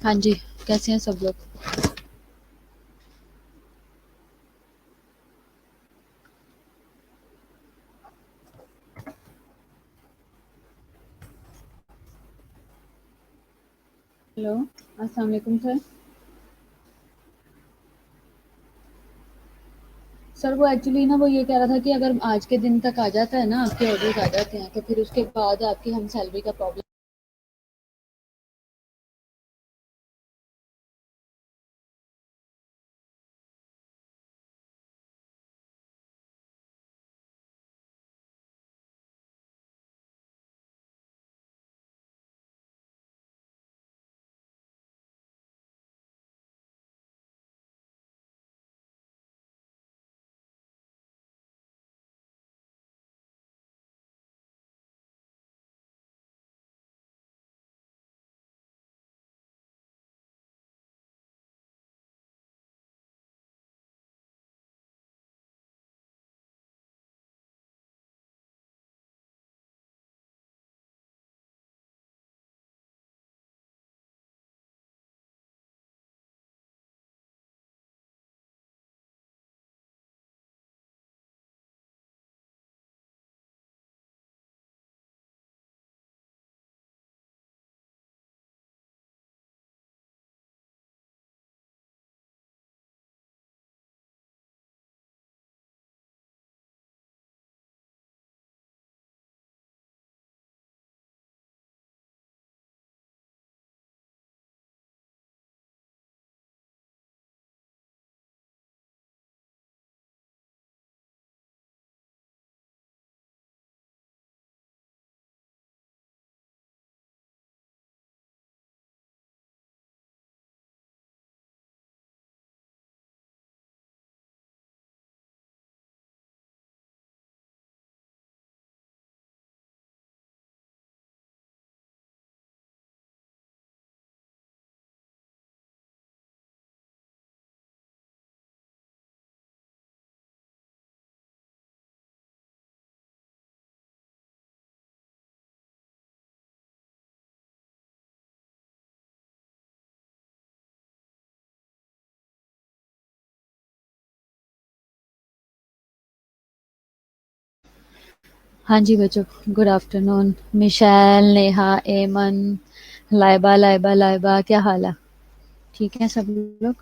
हाँ जी, कैसे हैं सब लोग? हेलो, अस्सलाम वालेकुम सर। सर वो एक्चुअली ना वो ये कह रहा था कि अगर आज के दिन तक आ जाता है ना, आपके ऑर्डर्स आ जाते हैं, तो फिर उसके बाद आपकी हम सैलरी का प्रॉब्लम। हाँ जी बच्चों, गुड आफ्टरनून। मिशैल, नेहा, एमन, लाइबा लाइबा लाइबा, क्या हाल है? ठीक है सब लोग?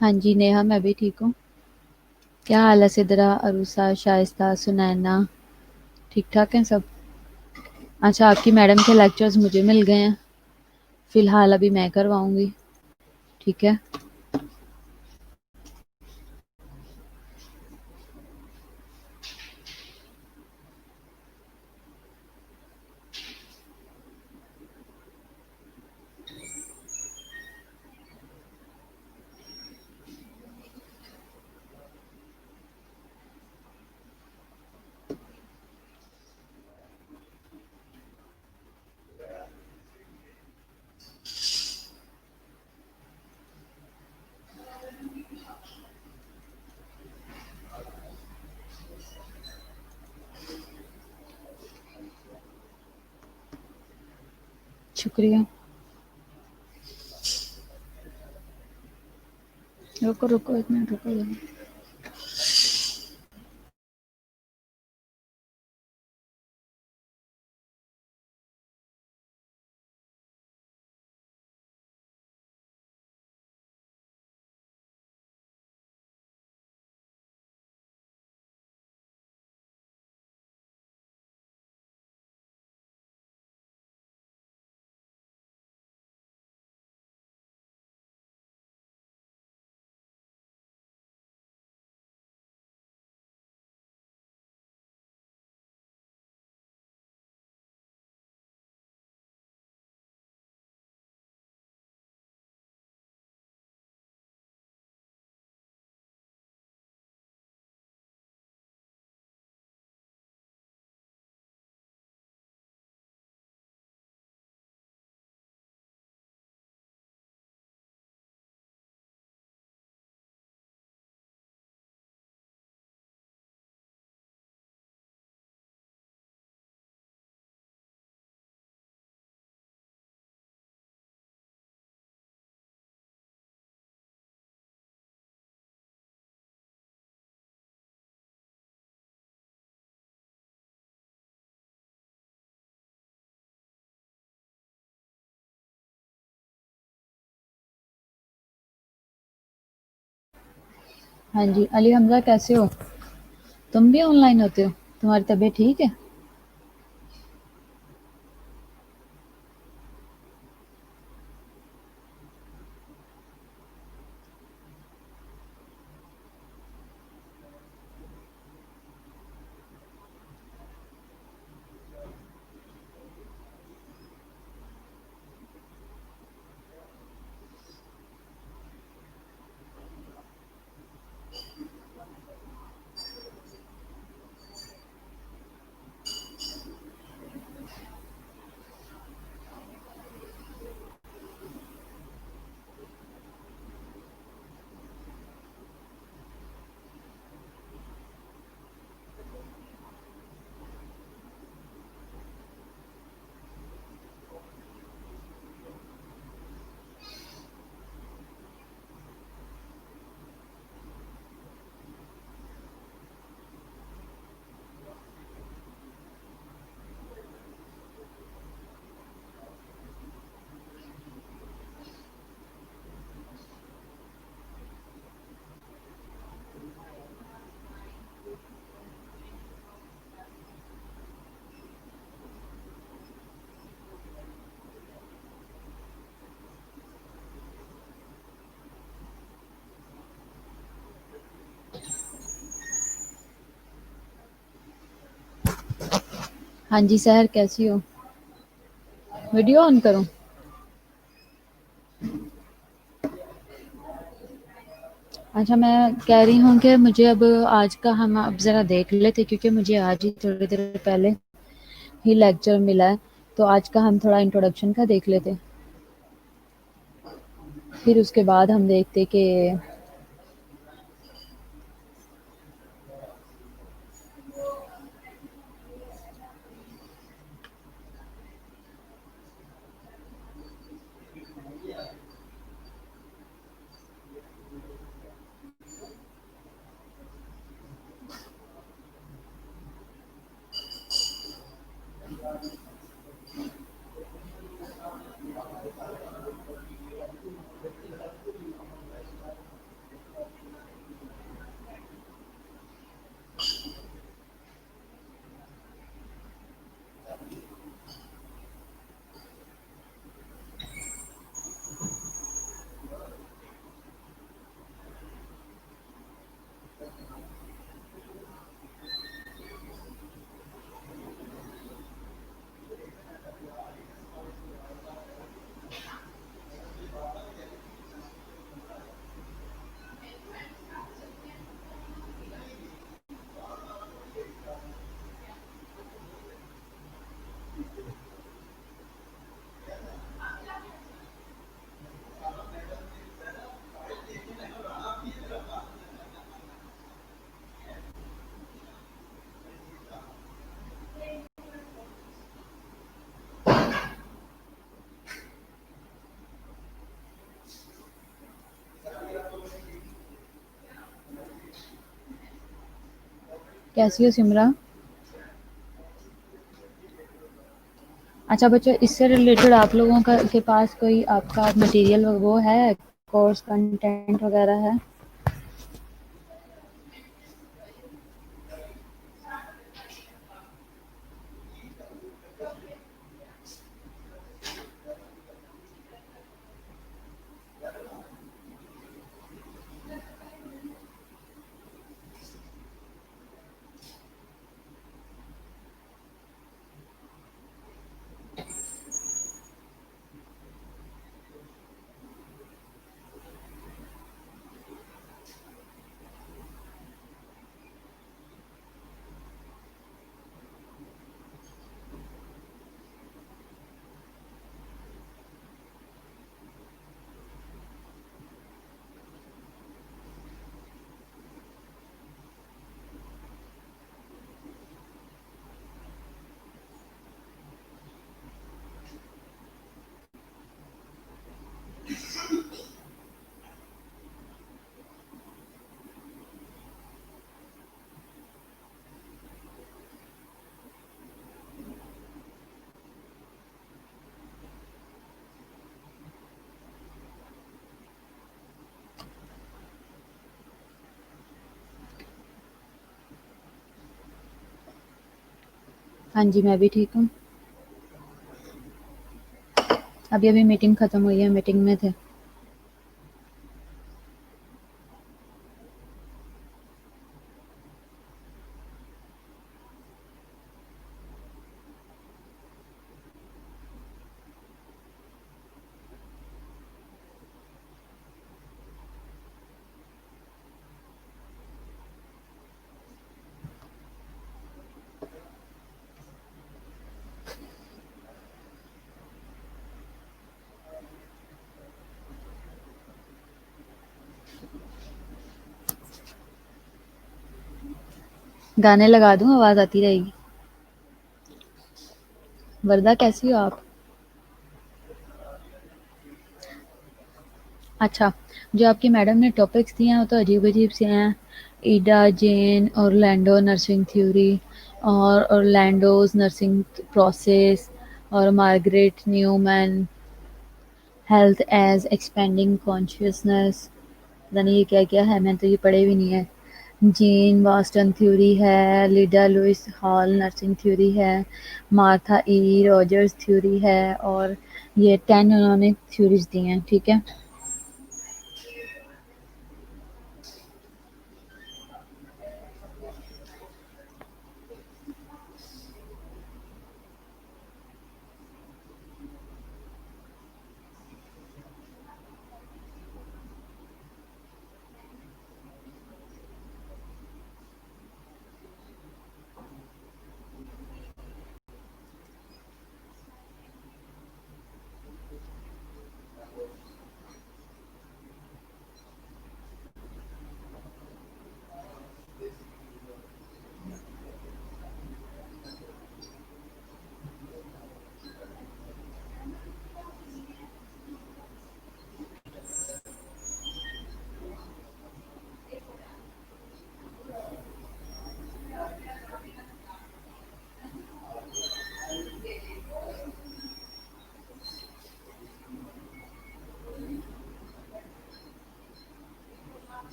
हाँ जी नेहा, मैं भी ठीक हूँ। क्या हाल है सिदरा, अरूसा, शाइस्ता, सुनैना? ठीक ठाक हैं सब? अच्छा, आपकी मैडम के लेक्चर्स मुझे मिल गए हैं, फिलहाल अभी मैं करवाऊंगी। ठीक है। शुक्रिया। रुको रुको, एक मिनट रुको। हाँ जी, अली हमजा कैसे हो? तुम भी ऑनलाइन होते हो? तुम्हारी तबीयत ठीक है? हाँ जी सहर, कैसी हो? वीडियो ऑन करूँ? अच्छा, मैं कह रही हूँ कि मुझे अब आज का हम अब ज़रा देख लेते, क्योंकि मुझे आज ही थोड़ी देर पहले ही लेक्चर मिला है। तो आज का हम थोड़ा इंट्रोडक्शन का देख लेते, फिर उसके बाद हम देखते कि कैसी हो सिमरा? अच्छा बच्चों, इससे रिलेटेड आप लोगों का के पास कोई आपका मटेरियल वो है, कोर्स कंटेंट वगैरह है? हाँ जी, मैं भी ठीक हूँ। अभी अभी मीटिंग खत्म हुई है, मीटिंग में थे। गाने लगा दूँ, आवाज़ आती रहेगी। वरदा कैसी हो आप? अच्छा, जो आपकी मैडम ने टॉपिक्स दिए हैं वो तो अजीब-अजीब से हैं। Ida Jean, Orlando nursing theory और ऑरलैंडोज़ नर्सिंग प्रोसेस और Margaret Newman health as expanding consciousness. पता नहीं ये क्या-क्या है, मैंने तो ये पढ़े भी नहीं है। जेन बॉस्टन थ्योरी है, लिडा लुइस हॉल नर्सिंग थ्योरी है, मार्था ई रॉजर्स थ्योरी है और ये 10 उन्होंने थ्योरीज़ दी हैं, ठीक है?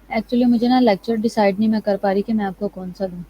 एक्चुअली मुझे ना लेक्चर डिसाइड नहीं मैं कर पा रही कि मैं आपको कौन-सा दूँ।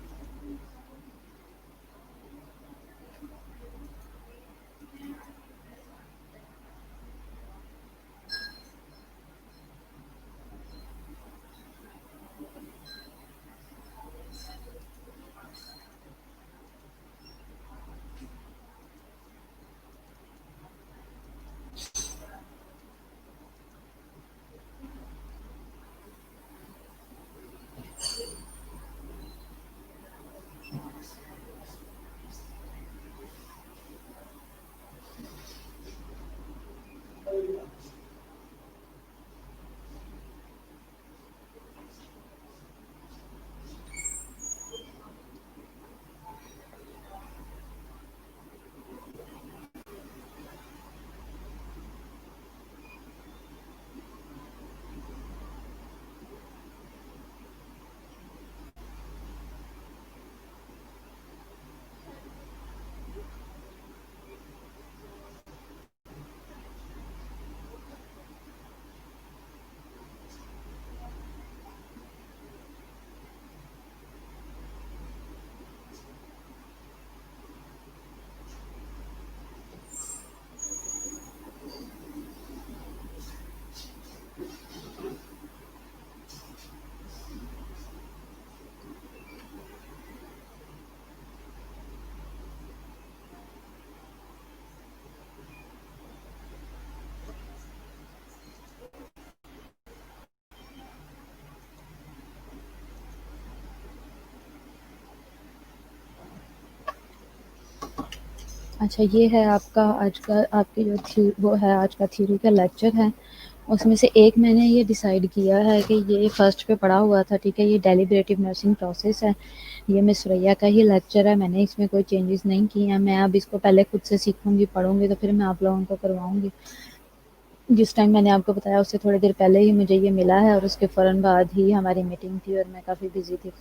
अच्छा, ये है आपका आज का आपकी जो थ्यो वो है आज का थ्योरी का लेक्चर है। उसमें से एक मैंने ये डिसाइड किया है कि ये फर्स्ट पे पढ़ा हुआ था, ठीक है? ये डेलिब्रेटिव नर्सिंग प्रोसेस है। ये मिस सुरैया का ही लेक्चर है, मैंने इसमें कोई चेंजेस नहीं किए हैं। मैं अब इसको पहले खुद से सीखूँगी, पढ़ूँगी, तो फिर मैं आप लोगों को करवाऊँगी। जिस टाइम मैंने आपको बताया उससे थोड़ी देर पहले ही मुझे ये मिला है और उसके फ़ौरन बाद ही हमारी मीटिंग थी और मैं काफ़ी बिज़ी थी।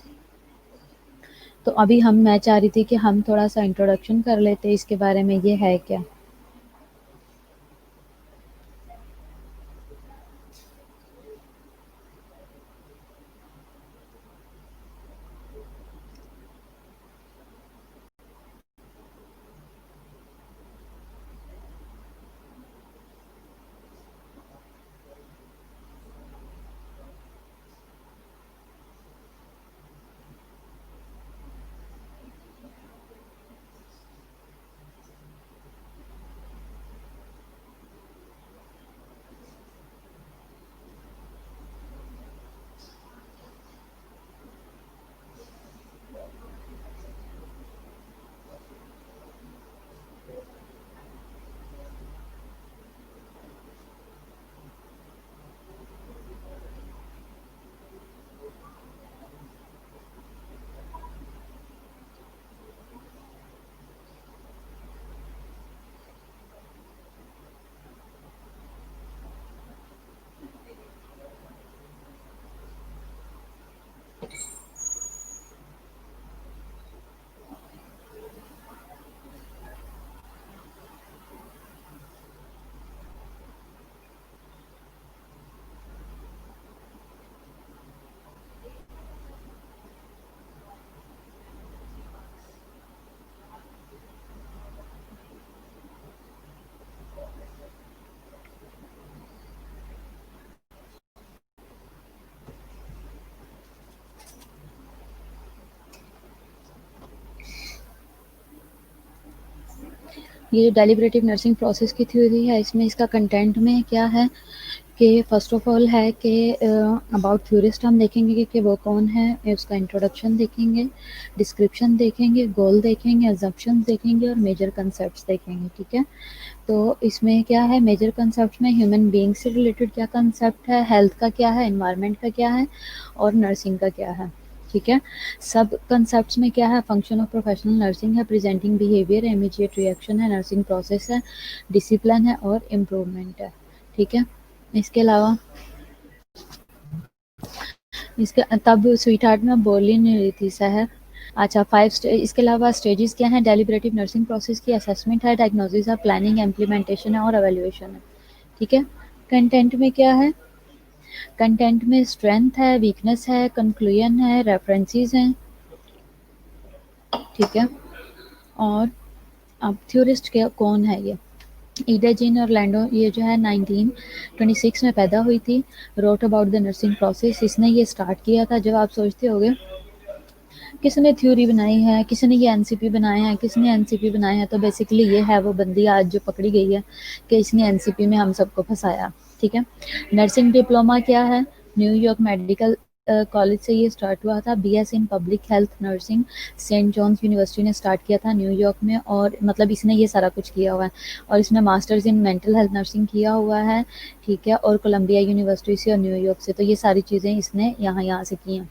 तो अभी मैं चाह रही थी कि हम थोड़ा-सा इंट्रोडक्शन कर लेते इसके बारे में, ये है क्या? ये डेलिब्रेटिव नर्सिंग प्रोसेस की थ्योरी है, इसमें इसका कंटेंट में क्या है कि फ़र्स्ट ऑफ ऑल है कि अबाउट थ्योरिस्ट हम देखेंगे कि वो कौन है, उसका इंट्रोडक्शन देखेंगे, डिस्क्रिप्शन देखेंगे, गोल देखेंगे, अजम्पशंस देखेंगे और मेजर कंसेप्ट्स देखेंगे, ठीक है? तो इसमें क्या है, मेजर कंसेप्ट में ह्यूमन बीइंग से रिलेटेड क्या कंसेप्ट है, हेल्थ का क्या है, एनवायरनमेंट का क्या है और नर्सिंग का क्या है, ठीक है? सब कंसेप्ट्स में क्या है, फंक्शन ऑफ प्रोफेशनल नर्सिंग है, प्रेजेंटिंग बिहेवियर है, इमीडिएट रिएक्शन है, नर्सिंग प्रोसेस है, डिसिप्लिन है और इम्प्रूवमेंट है, ठीक है? इसके अलावा इसके तब स्वीट हार्ट में बोल ही नहीं रही थी सहर। अच्छा, इसके अलावा स्टेजेस क्या हैं डेलिब्रेटिव नर्सिंग प्रोसेस की, असेसमेंट है, डायग्नोसिस है, प्लानिंग, इम्प्लीमेंटेशन है और एवेल्युएशन है, ठीक है? कंटेंट में क्या है, कंटेंट में स्ट्रेंथ है, वीकनेस है, कंक्लूजन है, रेफरेंसेस हैं, ठीक है? और अब थ्योरिस्ट क्या कौन है ये? ईडा जीन ऑरलैंडो, ये जो है 1926 में पैदा हुई थी, wrote about the nursing process, इसने ये स्टार्ट किया था। जब आप सोचते होगे किसने थ्योरी बनाई है, किसने ये एनसीपी बनाए हैं, किसने एनसीपी बनाए हैं, तो बेसिकली ये है वो बंदी आज जो पकड़ी गई है कि इसने एनसीपी में हम सबको फंसाया, ठीक है? नर्सिंग डिप्लोमा क्या है, न्यूयॉर्क मेडिकल कॉलेज से ये स्टार्ट हुआ था। BS in public health nursing Saint John's university ने स्टार्ट किया था न्यूयॉर्क में, और मतलब इसने ये सारा कुछ किया हुआ है। और इसने masters in mental health nursing किया हुआ है, ठीक है? और कोलंबिया यूनिवर्सिटी से और न्यूयॉर्क से, तो ये सारी चीज़ें इसने यहाँ यहाँ से की हैं।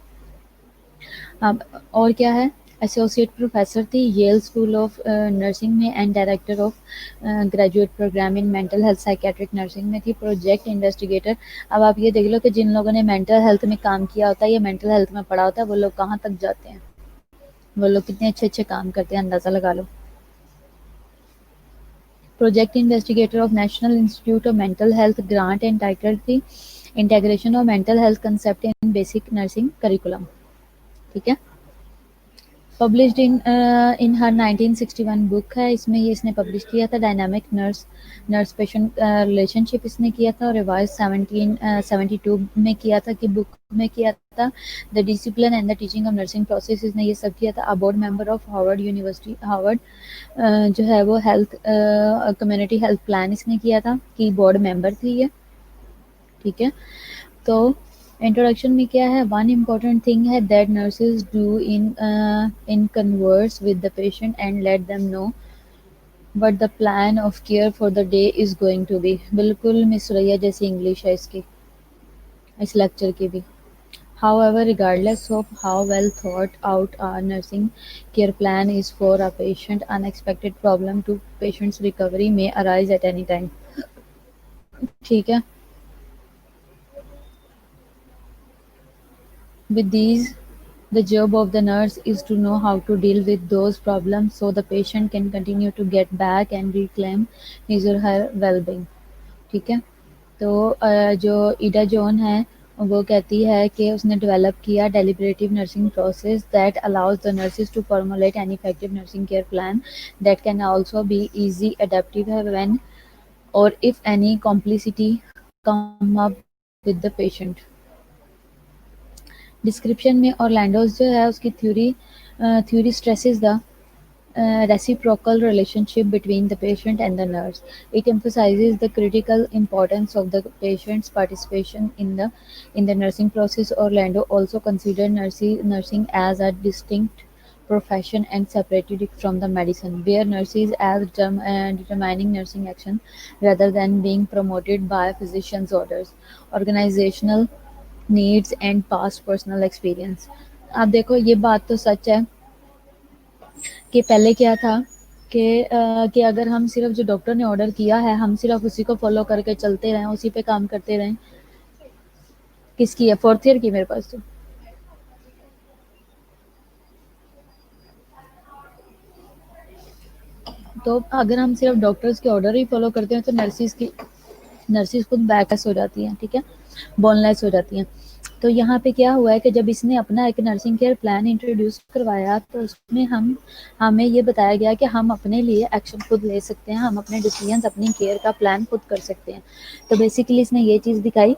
अब और क्या है, एसोसिएट प्रोफेसर थी येल स्कूल ऑफ नर्सिंग में and director of graduate programme in mental health psychiatric nursing में थी, प्रोजेक्ट इन्वेस्टिगेटर। अब आप ये देख लो कि जिन लोगों ने मेंटल हेल्थ में काम किया होता है या मेंटल हेल्थ में पढ़ा होता है, वो लोग कहाँ तक जाते हैं, वो लोग कितने अच्छे अच्छे काम करते हैं, अंदाज़ा लगा लो। Project investigator of national institute of mental health grant and title थी integration of mental health concept in basic nursing curriculum, ठीक है? पब्लिश्ड इन हर 1961 बुक है, इसमें ये इसने पब्लिश किया था। Dynamic nurse nurse patient relationship इसने किया था, और रिवाइज 1772 में किया था, कि बुक में किया था। The discipline and the teaching of nursing process इसने ये सब किया था। A board member of Harvard university, Harvard जो है वो हेल्थ कम्युनिटी हेल्थ प्लान इसने किया था, की बोर्ड मेंबर थी ये, ठीक है? तो इंट्रोडक्शन में क्या है, वन इम्पॉर्टेंट थिंग है that nurses do in in converse with the patient and let them know but the plan of care for the day is going to be. बिल्कुल मिस रैया जैसी इंग्लिश है इसकी, इस लेक्चर की भी। However, regardless of how well thought out our nursing care plan is for a patient, unexpected problem to patient's recovery may arise at any time. ठीक है? With these, the job of the nurse is to know how to deal with those problems so the patient can continue to get back and reclaim his or her well-being. ठीक है? तो जो ईडा John है वो कहती है कि उसने डेवलप किया deliberative nursing process that allows the nurses to formulate an effective nursing care plan that can also be easy adaptive when or if any complexity come up with the patient. Description में ऑरलैंडोज जो है उसकी theory stresses the reciprocal relationship between the patient and the nurse. It emphasizes the critical importance of the patient's participation in the nursing process. Orlando also considered nursing as a distinct profession and separated it from the medicine, where nurses as determining nursing action rather than being promoted by physician's orders. Organizational needs and past personal experience. आप देखो ये बात तो सच है कि पहले क्या था कि अगर हम सिर्फ जो डॉक्टर ने ऑर्डर किया है हम सिर्फ उसी को फॉलो करके चलते रहें, उसी पे काम करते रहें। किसकी है? फोर्थ ईयर की मेरे पास तो अगर हम सिर्फ डॉक्टर्स के ऑर्डर ही फॉलो करते हैं तो नर्सिस खुद बैकलेस हो जाती हैं, ठीक है, बोनलेस हो जाती हैं। तो यहाँ पे क्या हुआ है कि जब इसने अपना एक नर्सिंग केयर प्लान इंट्रोड्यूस करवाया तो उसमें हमें ये बताया गया कि हम अपने लिए एक्शन खुद ले सकते हैं, हम अपने डिसीजंस अपनी केयर का प्लान खुद कर सकते हैं। तो बेसिकली इसने ये चीज़ दिखाई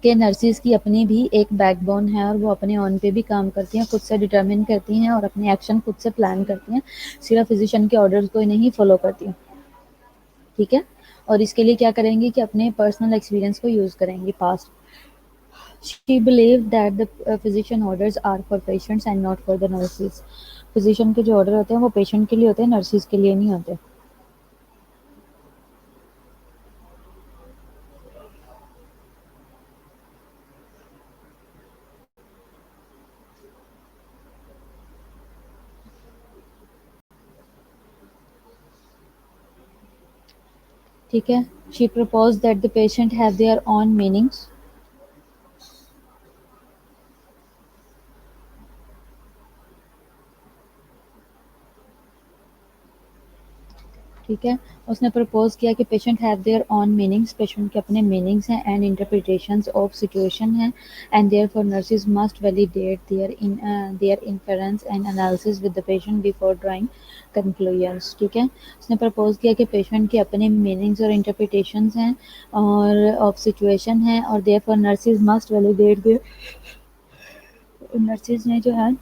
कि नर्सिस की अपनी भी एक बैकबोन है और वो अपने ऑन पे भी काम करती हैं, खुद से डिटर्मिन करती हैं और अपने एक्शन खुद से प्लान करती हैं, सिर्फ फिजिशियन के ऑर्डर्स को नहीं फॉलो करती हैं, ठीक है। और इसके लिए क्या करेंगी कि अपने पर्सनल एक्सपीरियंस को यूज़ करेंगी past. She believed that the physician orders are for patients and not for the nurses. Physician के जो ऑर्डर होते हैं वो पेशेंट के लिए होते हैं, नर्सिस के लिए नहीं होते। ठीक है। She proposed that the patient have their own meanings. ठीक है, उसने प्रपोज किया कि patient have their own meanings, patient के अपने मीनिंग्स हैं एंड इंटरप्रिटेशंस ऑफ सिचुएशन है and therefore nurses must validate their inference and analysis with the patient before drawing conclusions. ठीक है, उसने प्रपोज किया कि पेशेंट के अपने मीनिंग्स और इंटरप्रिटेशंस हैं और ऑफ सिचुएशन है और therefore nurses must validate their, nurses ने जो है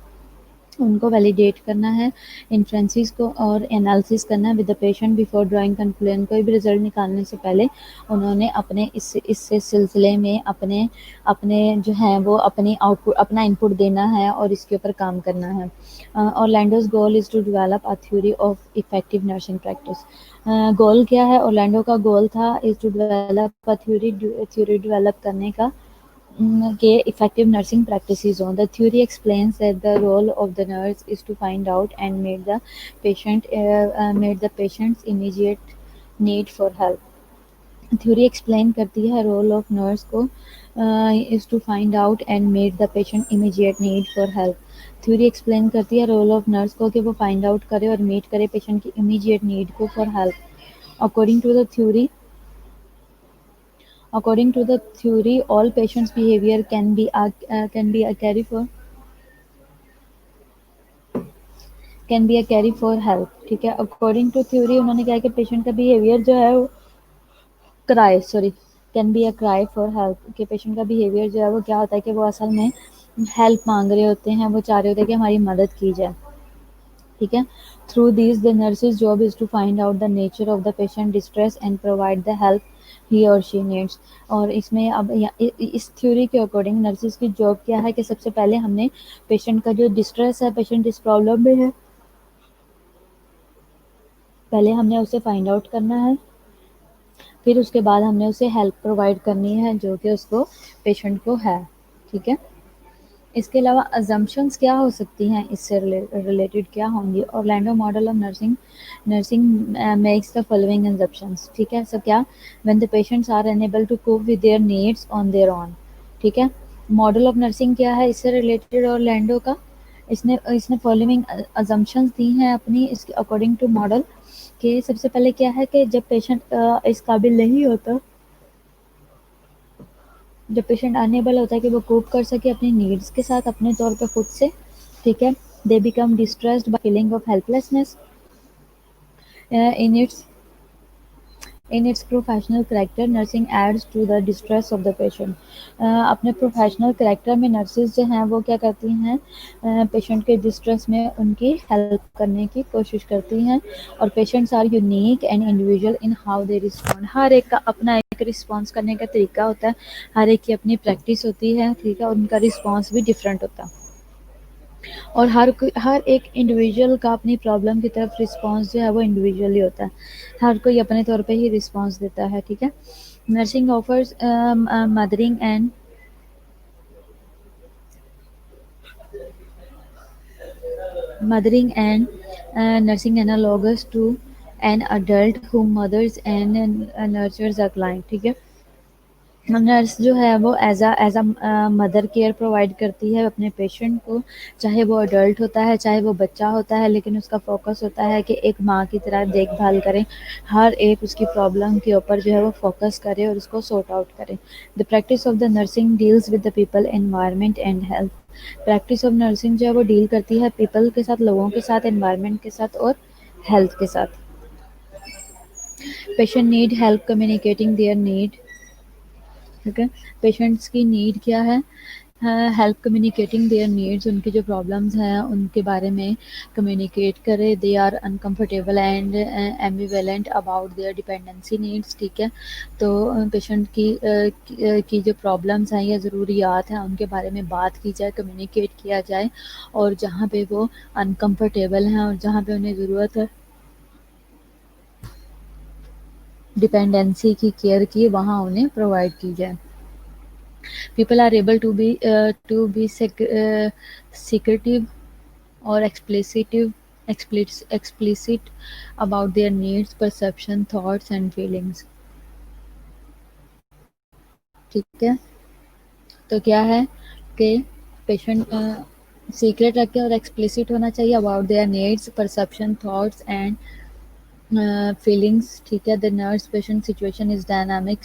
उनको वैलिडेट करना है इन्फ्रेंसिस को और एनालिसिस करना है with the patient before drawing conclusion. कोई भी रिजल्ट निकालने से पहले उन्होंने अपने इस सिलसिले में अपने अपने जो है वो अपनी आउटपुट अपना इनपुट देना है और इसके ऊपर काम करना है। Orlando's goal is to develop a theory of effective nursing practice. Goal क्या है? ऑरलैंडो का गोल था is to develop a theory develop करने का के effective nursing practices on. The theory explains that the role of the nurse is to find out and meet the patient's immediate need for help. Theory explain करती है role of nurse को is to find out and made the patient immediate need for help. Theory explain करती है role of nurse को कि वो find out करे और मीट करे पेशेंट की इमीडिएट नीड को for help. According to the theory According to the theory, all patients' behavior can be a carry for help। ठीक है, अकॉर्डिंग टू थ्योरी उन्होंने क्या कि पेशेंट का बिहेवियर जो है वो can be a cry for help, कि पेशेंट का बिहेवियर जो है वो क्या होता है कि वो असल में हेल्प मांग रहे होते हैं, वो चाह रहे होते हैं कि हमारी मदद की जाए। ठीक है, through this the nurse's job is to find out the nature of the patient distress and provide the help he और शी नीड्स। और इसमें अब इस थ्योरी के अकॉर्डिंग नर्सेज की जॉब क्या है कि सबसे पहले हमने पेशेंट का जो डिस्ट्रेस है, पेशेंट इस प्रॉब्लम में है, पहले हमने उसे फाइंड आउट करना है, फिर उसके बाद हमने उसे हेल्प प्रोवाइड करनी है जो कि उसको पेशेंट को है। ठीक है, इसके अलावा अजम्पशंस क्या हो सकती हैं, इससे रिलेटेड क्या होंगी। Orlando model of nursing nursing makes the following assumptions. ठीक है, सो क्या, when the patients are unable to cope with their needs on their own. ठीक है, मॉडल ऑफ नर्सिंग क्या है इससे रिलेटेड ऑरलैंडो का, इसने इसने फॉलोइंग अजम्पशंस दी हैं अपनी इसके अकॉर्डिंग टू मॉडल, कि सबसे पहले क्या है कि जब पेशेंट इस काबिल नहीं होता, जब पेशेंट अनेबल होता है कि वो कोप कर सके अपनी नीड्स के साथ अपने तौर पे खुद से। ठीक है, they become distressed by feeling of helplessness in its in its professional character nursing adds to the distress of the patient. अपने प्रोफेशनल करेक्टर में नर्सेज जो हैं वो क्या करती हैं, पेशेंट के डिस्ट्रेस में उनकी हेल्प करने की कोशिश करती हैं। और patients are unique and individual in how they respond, हर एक का अपना एक रिस्पॉन्स करने का तरीका होता है, हर एक की अपनी प्रैक्टिस होती है। ठीक है, उनका रिस्पॉन्स भी डिफरेंट होता है, और हर एक इंडिविजुअल का अपनी प्रॉब्लम की तरफ रिस्पॉन्स जो है वो इंडिविजुअली होता है, हर कोई अपने तौर पे ही रिस्पॉन्स देता है। ठीक है, nursing offers mothering and nursing analogous to an adult whom mothers and nurtures a client। ठीक है, नर्स जो है वो as a mother care provide करती है अपने पेशेंट को, चाहे वो अडल्ट होता है चाहे वो बच्चा होता है, लेकिन उसका फोकस होता है कि एक माँ की तरह देखभाल करें, हर एक उसकी प्रॉब्लम के ऊपर जो है वो फोकस करे और उसको सॉर्ट आउट करें। The practice of the nursing deals with the people environment and health. Practice of nursing जो है वो डील करती है पीपल के साथ, लोगों के साथ, एनवायरनमेंट के साथ और हेल्थ के साथ। Patient need help communicating their need. ठीक है, पेशेंट्स की नीड क्या है, हेल्प कम्युनिकेटिंग देयर नीड्स, उनकी जो प्रॉब्लम्स हैं उनके बारे में कम्युनिकेट करे। They are uncomfortable and ambivalent about their dependency needs. ठीक है, तो पेशेंट की जो प्रॉब्लम्स हैं या ज़रूरियात हैं उनके बारे में बात की जाए, कम्युनिकेट किया जाए, और जहाँ पे वो अनकम्फर्टेबल हैं और जहाँ पे उन्हें ज़रूरत है डिपेंडेंसी की, केयर की, वहाँ उन्हें प्रोवाइड की जाए। People are able to be secretive or explicit about their needs, perception, thoughts and feelings। ठीक है, तो क्या है कि पेशेंट सीक्रेट रखे और एक्सप्लिसिट होना चाहिए about their needs, perception, thoughts and feelings. ठीक है, the nurse patient situation is dynamic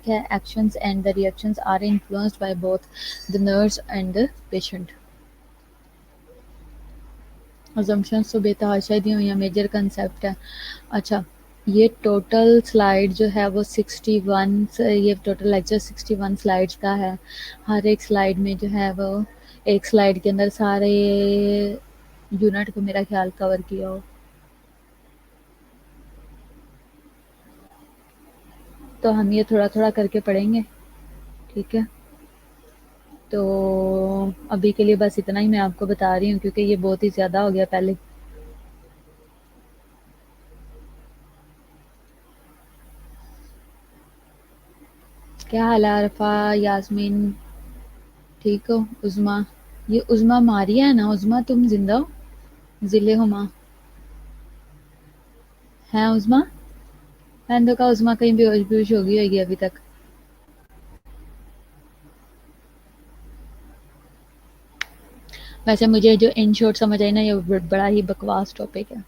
है, actions and the reactions are influenced by both the nurse and the patient. Assumptions तो बेतहाशा दी हुई हैं, मेजर कंसेप्ट है। अच्छा, ये टोटल स्लाइड जो है वो 61, ये टोटल लेक्चर 61 स्लाइड्स का है। हर एक स्लाइड में जो है वो एक स्लाइड के अंदर सारे यूनिट को मेरा ख्याल कवर किया हो, तो हम ये थोड़ा थोड़ा करके पढ़ेंगे। ठीक है, तो अभी के लिए बस इतना ही मैं आपको बता रही हूँ क्योंकि ये बहुत ही ज़्यादा हो गया पहले। क्या हाल है अरफा, यास्मीन, ठीक हो? उज़मा, ये उज़मा मारिया है ना? उज़मा तुम जिंदा हो? जिले हुमा हैं उज़मा? मैंने तो कहा उज़मा कहीं बेहोश बेहोश हो गई होगी अभी तक। वैसे मुझे जो इन शॉर्ट समझ आई ना, ये बड़ा ही बकवास टॉपिक है,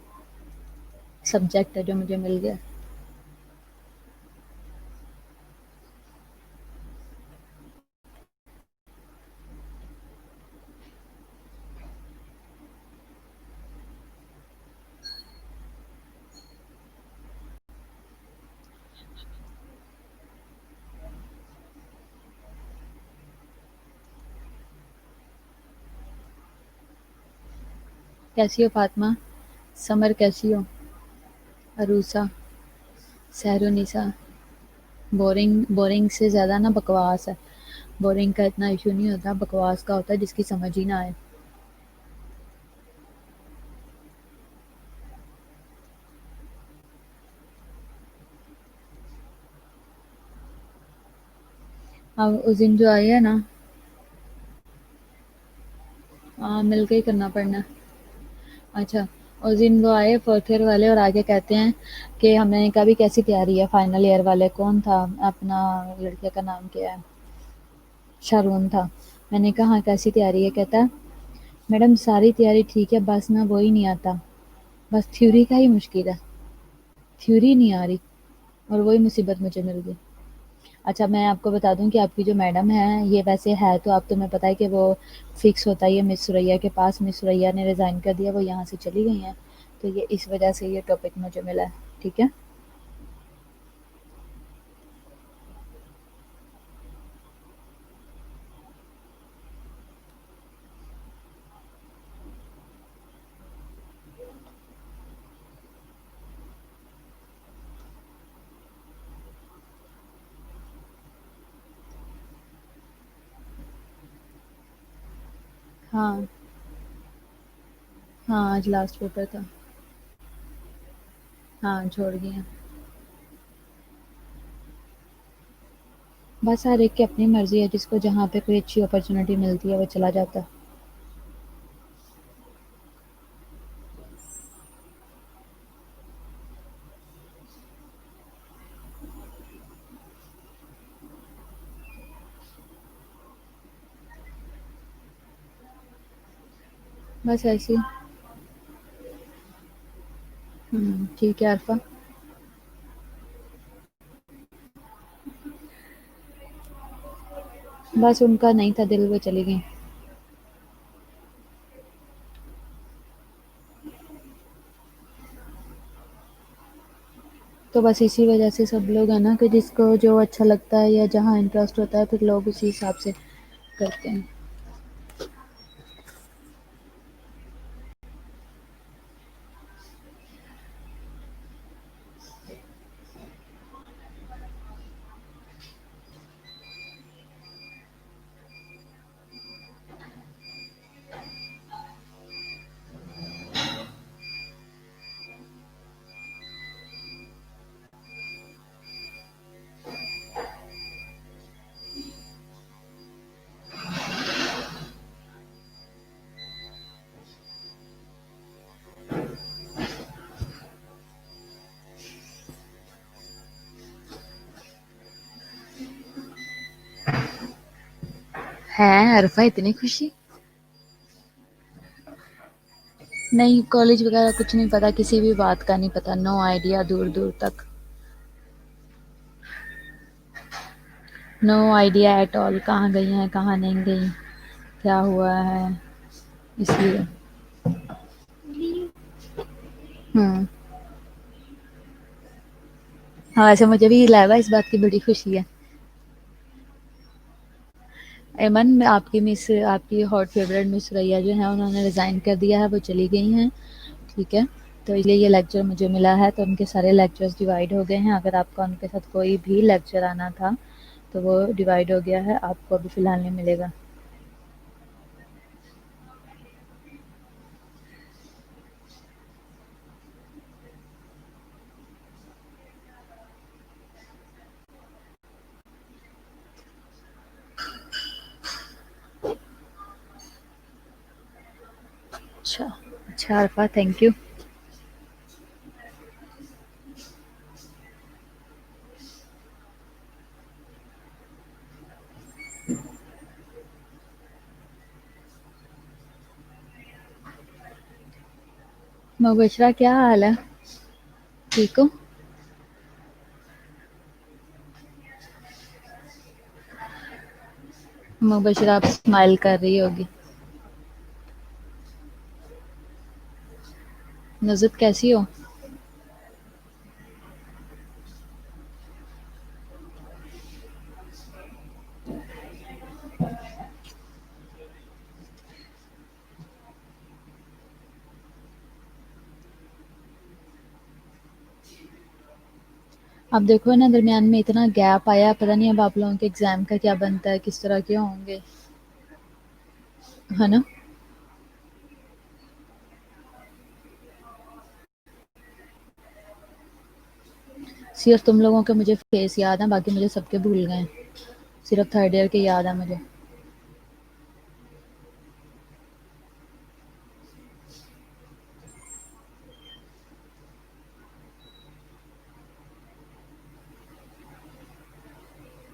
सब्जेक्ट है जो मुझे मिल गया। कैसी हो फातिमा? समर कैसी हो? अरूसा, सहरुनिसा। बोरिंग, बोरिंग से ज़्यादा ना बकवास है। बोरिंग का इतना इशू नहीं होता, बकवास का होता है जिसकी समझ ही ना आए। अब उस दिन जो आई है ना, मिल के ही करना पड़ना। अच्छा, उस दिन वो आए फोर्थ ईयर वाले और आगे कहते हैं कि हमने कहा भी कैसी तैयारी है, फाइनल ईयर वाले कौन था अपना, लड़के का नाम क्या है, शारून था। मैंने कहा हाँ कैसी तैयारी है, कहता मैडम सारी तैयारी ठीक है बस ना वो ही नहीं आता, बस थ्योरी का ही मुश्किल है, थ्योरी नहीं आ रही, और वही मुसीबत मुझे मिल गई। अच्छा मैं आपको बता दूं कि आपकी जो मैडम है ये वैसे है तो आप, तुम्हें पता है कि वो फिक्स होता है ये मिस सुरैया के पास, मिस सुरैया ने रिज़ाइन कर दिया, वो यहाँ से चली गई हैं, तो ये इस वजह से ये टॉपिक मुझे मिला है। ठीक है। हाँ हाँ, आज लास्ट पेपर था। हाँ छोड़ गई हैं। बस हर एक की अपनी मर्जी है, जिसको जहाँ पे कोई अच्छी अपॉर्चुनिटी मिलती है वो चला जाता है। बस ऐसे ही। ठीक है अरफा। बस उनका नहीं था दिल, वो चली गई। तो बस इसी वजह से सब लोग है ना कि जिसको जो अच्छा लगता है या जहाँ इंटरेस्ट होता है फिर लोग उसी हिसाब से करते हैं। है अरफा इतनी खुशी? नहीं कॉलेज वगैरह कुछ नहीं पता, किसी भी बात का नहीं पता, नो आइडिया दूर दूर तक। नो आइडिया एट ऑल, कहाँ गई हैं कहाँ नहीं गई, क्या हुआ है, इसलिए। हम्म। हाँ वैसे मुझे भी लगा इस बात की बड़ी खुशी है। एमन आपकी मिस, आपकी हॉट फेवरेट मिस रैया जो है उन्होंने रिज़ाइन कर दिया है, वो चली गई हैं। ठीक है। तो इसलिए ये लेक्चर मुझे मिला है, तो उनके सारे लेक्चर्स डिवाइड हो गए हैं, अगर आपका उनके साथ कोई भी लेक्चर आना था तो वो डिवाइड हो गया है, आपको अभी फ़िलहाल नहीं मिलेगा। अच्छा। अच्छा अरफा थैंक यू। मुबशरा क्या हाल है? ठीक हो? मुबशरा आप स्माइल कर रही होगी। नुज़त कैसी हो? अब देखो ना दरमियान में इतना गैप आया, पता नहीं अब आप लोगों के एग्ज़ाम का क्या बनता है, किस तरह के होंगे, है ना? सिर्फ तुम लोगों के मुझे फेस याद है, बाकी मुझे सबके भूल गए हैं। सिर्फ थर्ड ईयर की याद है मुझे।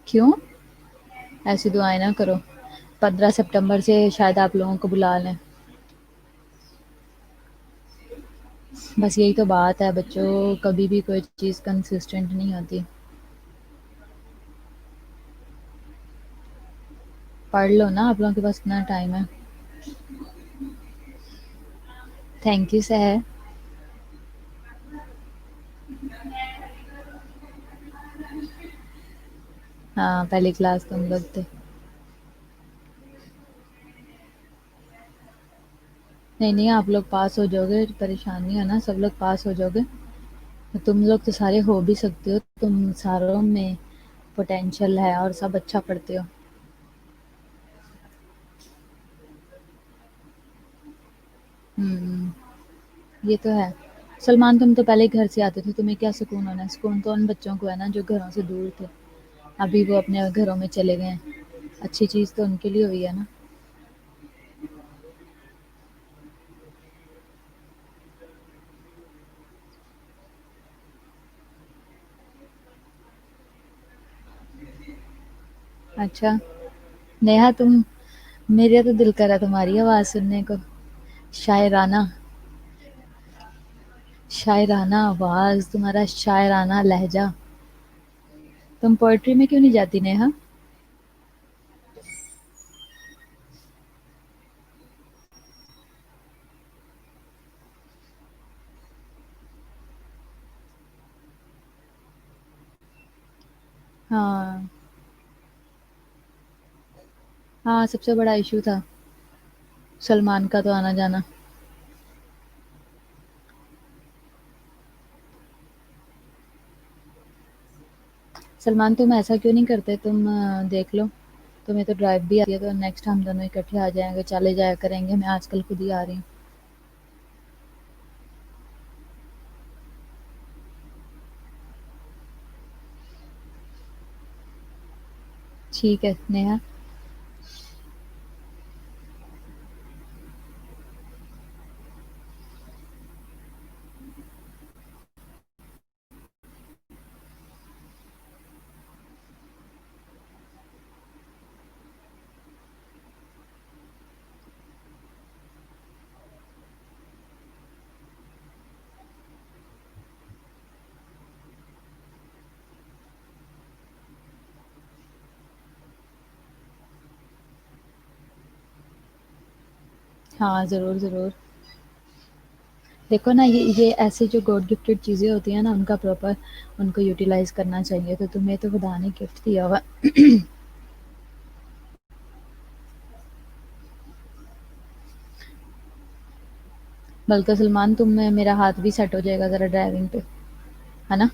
क्यों? ऐसी दुआएं ना करो। 15 सितंबर से शायद आप लोगों को बुला लें। बस यही तो बात है बच्चों, कभी भी कोई चीज़ कंसिस्टेंट नहीं होती। पढ़ लो ना, आप लोगों के पास इतना टाइम है। Thank you sir. हाँ, पहली क्लास तुम लोग थे। नहीं नहीं, आप लोग पास हो जाओगे, परेशान नहीं होना, सब लोग पास हो जाओगे। तुम लोग तो सारे हो भी सकते हो, तुम सारों में पोटेंशियल है और सब अच्छा पढ़ते हो। हम्म, ये तो है। सलमान, तुम तो पहले घर से आते थे, तुम्हें क्या सुकून होना है? सुकून तो उन बच्चों को है ना जो घरों से दूर थे, अभी वो अपने घरों में चले गए हैं। अच्छी चीज़ तो उनके लिए हुई है ना। अच्छा, नेहा तुम, मेरा तो दिल करा तुम्हारी आवाज़ सुनने को। शायराना, शायराना आवाज़, तुम्हारा शायराना लहजा। तुम पोएट्री में क्यों नहीं जाती नेहा? हाँ, हाँ, सबसे बड़ा इशू था सलमान का तो आना जाना। सलमान, तुम ऐसा क्यों नहीं करते? तुम देख लो, तुम्हें तो ड्राइव भी आती है, तो नेक्स्ट हम दोनों इकट्ठे आ जाएंगे, चले जाया करेंगे। मैं आजकल खुद ही आ रही हूँ। ठीक है नेहा। हाँ, ज़रूर ज़रूर। देखो ना, ये ऐसे जो गॉड गिफ्टेड चीज़ें होती हैं ना, उनका प्रॉपर उनको यूटिलाइज करना चाहिए। तो तुम्हें तो खुदा ने गिफ्ट दिया हुआ। बल्कि सलमान, तुम में मेरा हाथ भी सेट हो जाएगा ज़रा ड्राइविंग पे, है ना?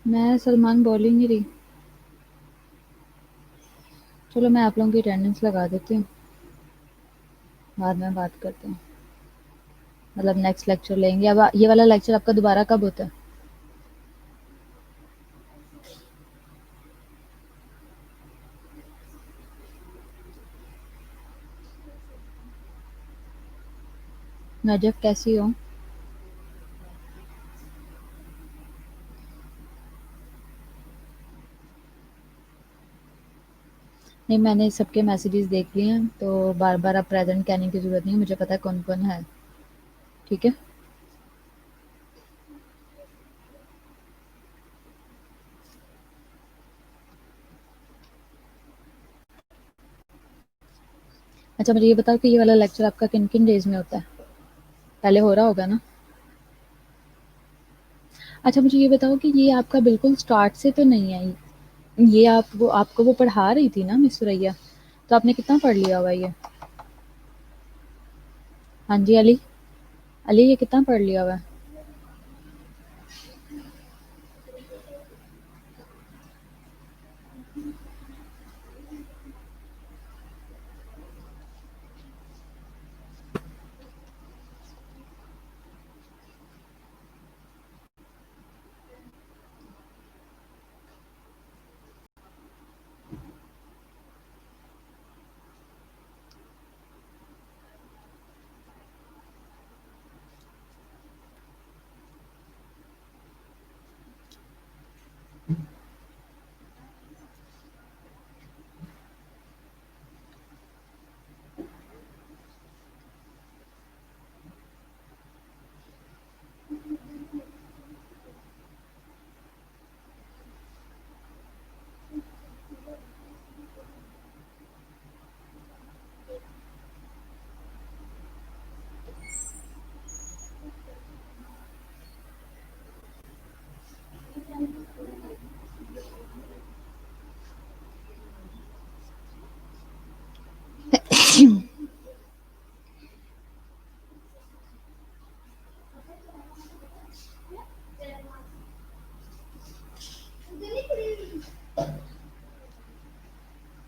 मैं सलमान बोल ही नहीं रही। चलो मैं आप लोगों की अटेंडेंस लगा देती हूँ, बाद में बात करते हैं। मतलब नेक्स्ट लेक्चर लेंगे। अब ये वाला लेक्चर आपका दोबारा कब होता है? नजफ कैसी हो? नहीं, मैंने सबके मैसेजेस देख लिए हैं, तो बार बार आप प्रेजेंट कहने की जरूरत नहीं है, मुझे पता है कौन कौन है। ठीक है। अच्छा मुझे ये बताओ कि ये वाला लेक्चर आपका किन किन डेज में होता है? पहले हो रहा होगा ना? अच्छा मुझे ये बताओ कि ये आपका बिल्कुल स्टार्ट से तो नहीं है ये आप वो आपको वो पढ़ा रही थी ना मिस सुरैया? तो आपने कितना पढ़ लिया हुआ ये? हाँ जी अली। अली ये कितना पढ़ लिया हुआ है?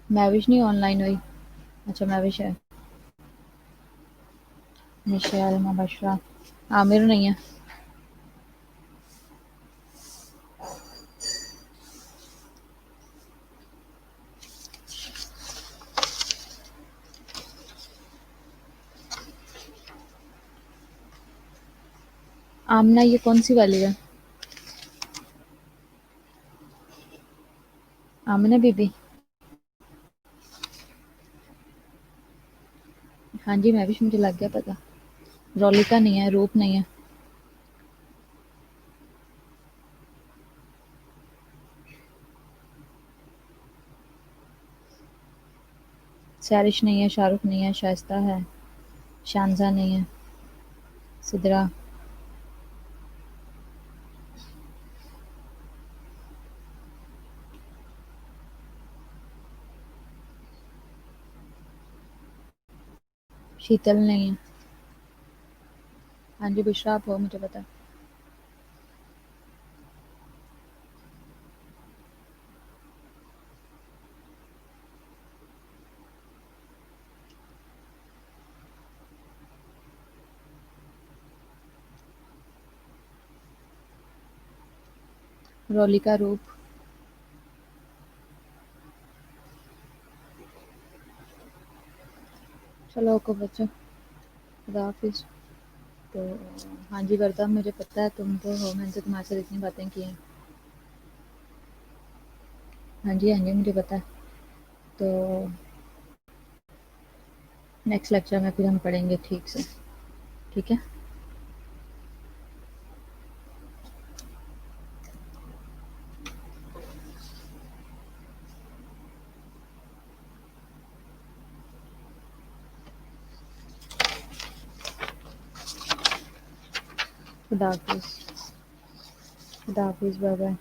महविश नहीं ऑनलाइन हुई? अच्छा महविश है। निशा अलमा बशरा। आमिर नहीं है? आमना ये कौन सी वाली है? आमना बीबी। हाँ जी महविश मुझे लग गया पता। रोलिका नहीं है, रूप नहीं है। सैरिश नहीं है, शाहरुख नहीं है, शाइस्ता है, शानजा नहीं है, सिदरा। शीतल नहीं है। हाँ जी बुशरा आप हो, मुझे पता है। रोलिका रूप। चलो ओके बच्चों, खुदा हाफिज। तो हाँ जी वर्दा, मुझे पता है तुम तो हो, मैंने तो तुम्हारे साथ इतनी बातें की हैं। हाँ जी मुझे पता है। तो नेक्स्ट लेक्चर में फिर हम पढ़ेंगे ठीक से। ठीक है। खुदा हाफिज। खुदा हाफिज, बाय बाय।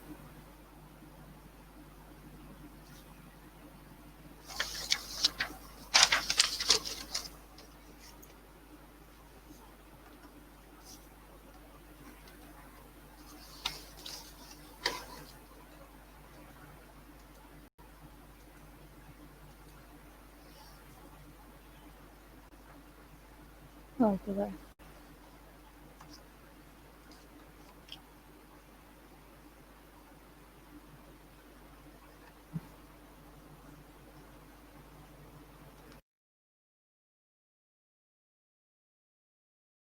Okay bye.